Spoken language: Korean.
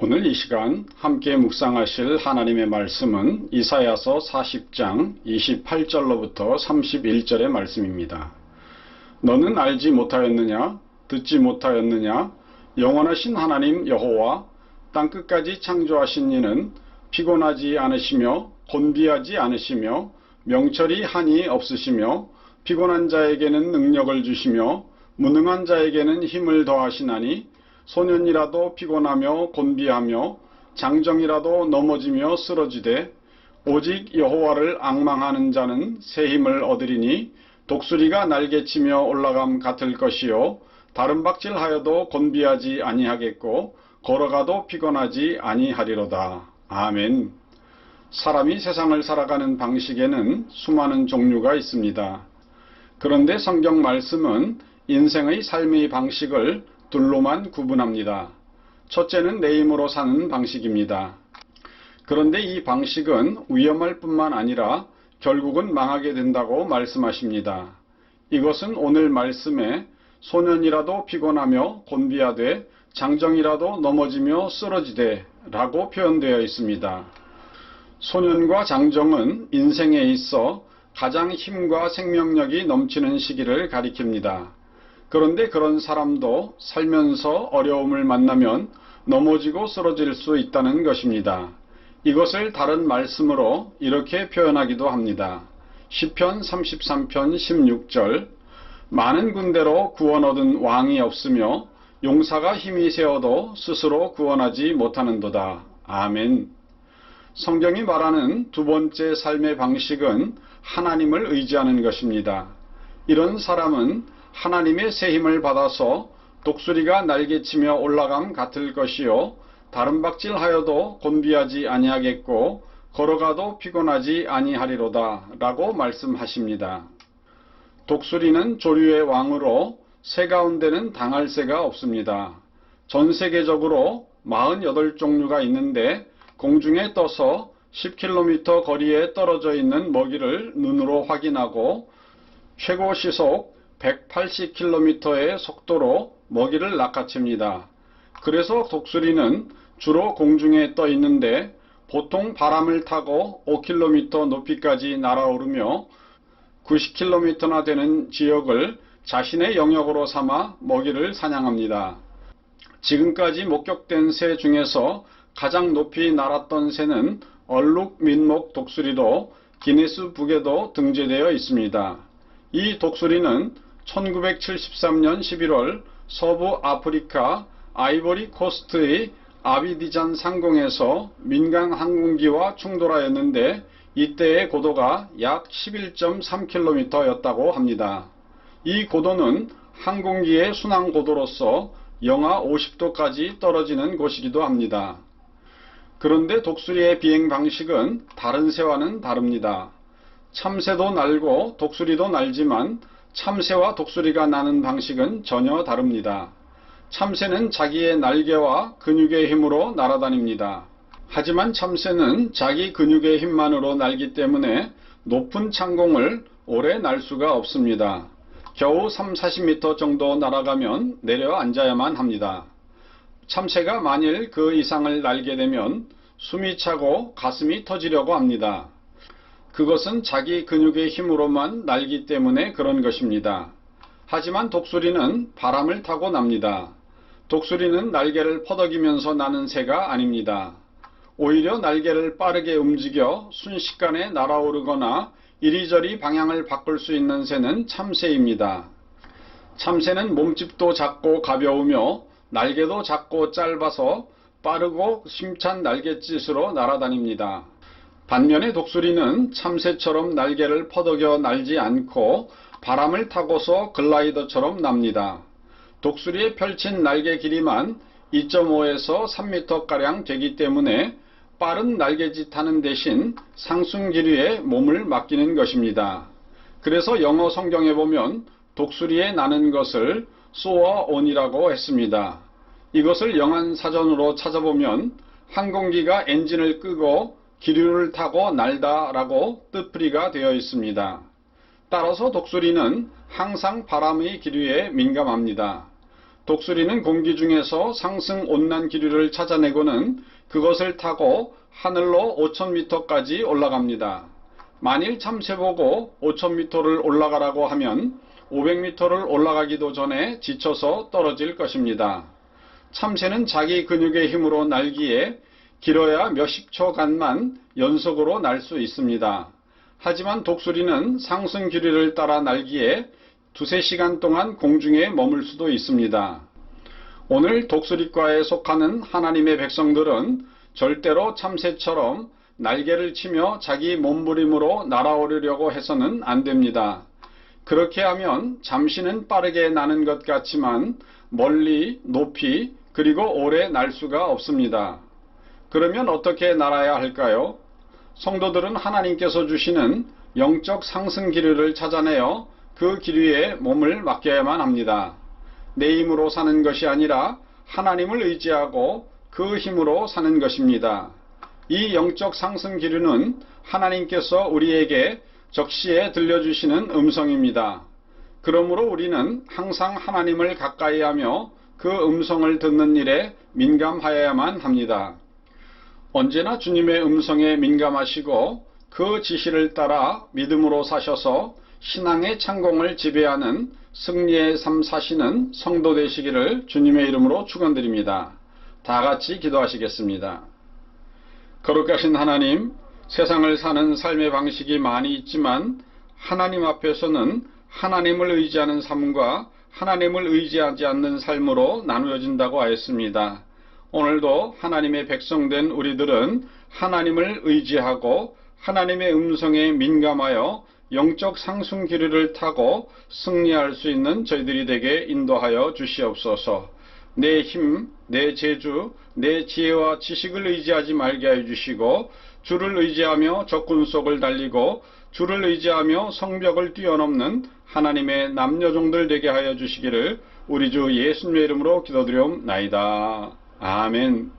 오늘 이 시간 함께 묵상하실 하나님의 말씀은 이사야서 40장 28절로부터 31절의 말씀입니다. 너는 알지 못하였느냐? 듣지 못하였느냐? 영원하신 하나님 여호와 땅끝까지 창조하신 이는 피곤하지 않으시며 곤비하지 않으시며 명철이 한이 없으시며 피곤한 자에게는 능력을 주시며 무능한 자에게는 힘을 더하시나니 소년이라도 피곤하며 곤비하며 장정이라도 넘어지며 쓰러지되 오직 여호와를 앙망하는 자는 새 힘을 얻으리니 독수리가 날개치며 올라감 같을 것이요 다른 박질하여도 곤비하지 아니하겠고 걸어가도 피곤하지 아니하리로다. 아멘. 사람이 세상을 살아가는 방식에는 수많은 종류가 있습니다. 그런데 성경 말씀은 인생의 삶의 방식을 둘로만 구분합니다. 첫째는 내 힘으로 사는 방식입니다. 그런데 이 방식은 위험할 뿐만 아니라 결국은 망하게 된다고 말씀하십니다. 이것은 오늘 말씀에 소년이라도 피곤하며 곤비하되 장정이라도 넘어지며 쓰러지되 라고 표현되어 있습니다. 소년과 장정은 인생에 있어 가장 힘과 생명력이 넘치는 시기를 가리킵니다. 그런데 그런 사람도 살면서 어려움을 만나면 넘어지고 쓰러질 수 있다는 것입니다. 이것을 다른 말씀으로 이렇게 표현하기도 합니다. 시편 33편 16절 많은 군대로 구원 얻은 왕이 없으며 용사가 힘이 세어도 스스로 구원하지 못하는도다. 아멘. 성경이 말하는 두 번째 삶의 방식은 하나님을 의지하는 것입니다. 이런 사람은 하나님의 새 힘을 받아서 독수리가 날개치며 올라감 같을 것이요 다른 박질하여도 곤비하지 아니하겠고 걸어가도 피곤하지 아니하리로다 라고 말씀하십니다. 독수리는 조류의 왕으로 새 가운데는 당할 새가 없습니다. 전 세계적으로 48종류가 있는데 공중에 떠서 10km 거리에 떨어져 있는 먹이를 눈으로 확인하고 최고 시속 180km의 속도로 먹이를 낚아챕니다. 그래서 독수리는 주로 공중에 떠 있는데 보통 바람을 타고 5km 높이까지 날아오르며 90km나 되는 지역을 자신의 영역으로 삼아 먹이를 사냥합니다. 지금까지 목격된 새 중에서 가장 높이 날았던 새는 얼룩민목 독수리로 기네스 북에도 등재되어 있습니다. 이 독수리는 1973년 11월 서부 아프리카 아이보리 코스트의 아비디잔 상공에서 민간 항공기와 충돌하였는데 이때의 고도가 약 11.3km였다고 합니다. 이 고도는 항공기의 순항 고도로서 영하 50도까지 떨어지는 곳이기도 합니다. 그런데 독수리의 비행 방식은 다른 새와는 다릅니다. 참새도 날고 독수리도 날지만 참새와 독수리가 나는 방식은 전혀 다릅니다. 참새는 자기의 날개와 근육의 힘으로 날아다닙니다. 하지만 참새는 자기 근육의 힘만으로 날기 때문에 높은 창공을 오래 날 수가 없습니다. 겨우 30-40m 정도 날아가면 내려앉아야만 합니다. 참새가 만일 그 이상을 날게 되면 숨이 차고 가슴이 터지려고 합니다. 그것은 자기 근육의 힘으로만 날기 때문에 그런 것입니다. 하지만 독수리는 바람을 타고 납니다. 독수리는 날개를 퍼덕이면서 나는 새가 아닙니다. 오히려 날개를 빠르게 움직여 순식간에 날아오르거나 이리저리 방향을 바꿀 수 있는 새는 참새입니다. 참새는 몸집도 작고 가벼우며 날개도 작고 짧아서 빠르고 힘찬 날갯짓으로 날아다닙니다. 반면에 독수리는 참새처럼 날개를 퍼덕여 날지 않고 바람을 타고서 글라이더처럼 납니다. 독수리의 펼친 날개 길이만 2.5에서 3m가량 되기 때문에 빠른 날개짓하는 대신 상승기류에 몸을 맡기는 것입니다. 그래서 영어 성경에 보면 독수리에 나는 것을 soar on이라고 했습니다. 이것을 영한 사전으로 찾아보면 항공기가 엔진을 끄고 기류를 타고 날다 라고 뜻풀이가 되어 있습니다. 따라서 독수리는 항상 바람의 기류에 민감합니다. 독수리는 공기 중에서 상승 온난 기류를 찾아내고는 그것을 타고 하늘로 5000m까지 올라갑니다. 만일 참새보고 5000m를 올라가라고 하면 500m를 올라가기도 전에 지쳐서 떨어질 것입니다. 참새는 자기 근육의 힘으로 날기에 길어야 몇십 초간만 연속으로 날 수 있습니다. 하지만 독수리는 상승 기류를 따라 날기에 두세 시간 동안 공중에 머물 수도 있습니다. 오늘 독수리과에 속하는 하나님의 백성들은 절대로 참새처럼 날개를 치며 자기 몸부림으로 날아오르려고 해서는 안 됩니다. 그렇게 하면 잠시는 빠르게 나는 것 같지만 멀리, 높이, 그리고 오래 날 수가 없습니다. 그러면 어떻게 날아야 할까요? 성도들은 하나님께서 주시는 영적 상승 기류를 찾아내어 그 기류에 몸을 맡겨야만 합니다. 내 힘으로 사는 것이 아니라 하나님을 의지하고 그 힘으로 사는 것입니다. 이 영적 상승 기류는 하나님께서 우리에게 적시에 들려주시는 음성입니다. 그러므로 우리는 항상 하나님을 가까이 하며 그 음성을 듣는 일에 민감하여야만 합니다. 언제나 주님의 음성에 민감하시고 그 지시를 따라 믿음으로 사셔서 신앙의 창공을 지배하는 승리의 삶 사시는 성도 되시기를 주님의 이름으로 축원드립니다. 다 같이 기도하시겠습니다. 거룩하신 하나님, 세상을 사는 삶의 방식이 많이 있지만 하나님 앞에서는 하나님을 의지하는 삶과 하나님을 의지하지 않는 삶으로 나누어진다고 하였습니다. 오늘도 하나님의 백성된 우리들은 하나님을 의지하고 하나님의 음성에 민감하여 영적 상승 기류를 타고 승리할 수 있는 저희들이 되게 인도하여 주시옵소서. 내 힘, 내 재주, 내 지혜와 지식을 의지하지 말게 하여 주시고 주를 의지하며 적군 속을 달리고 주를 의지하며 성벽을 뛰어넘는 하나님의 남녀종들 되게 하여 주시기를 우리 주 예수님의 이름으로 기도드리옵나이다. 아멘.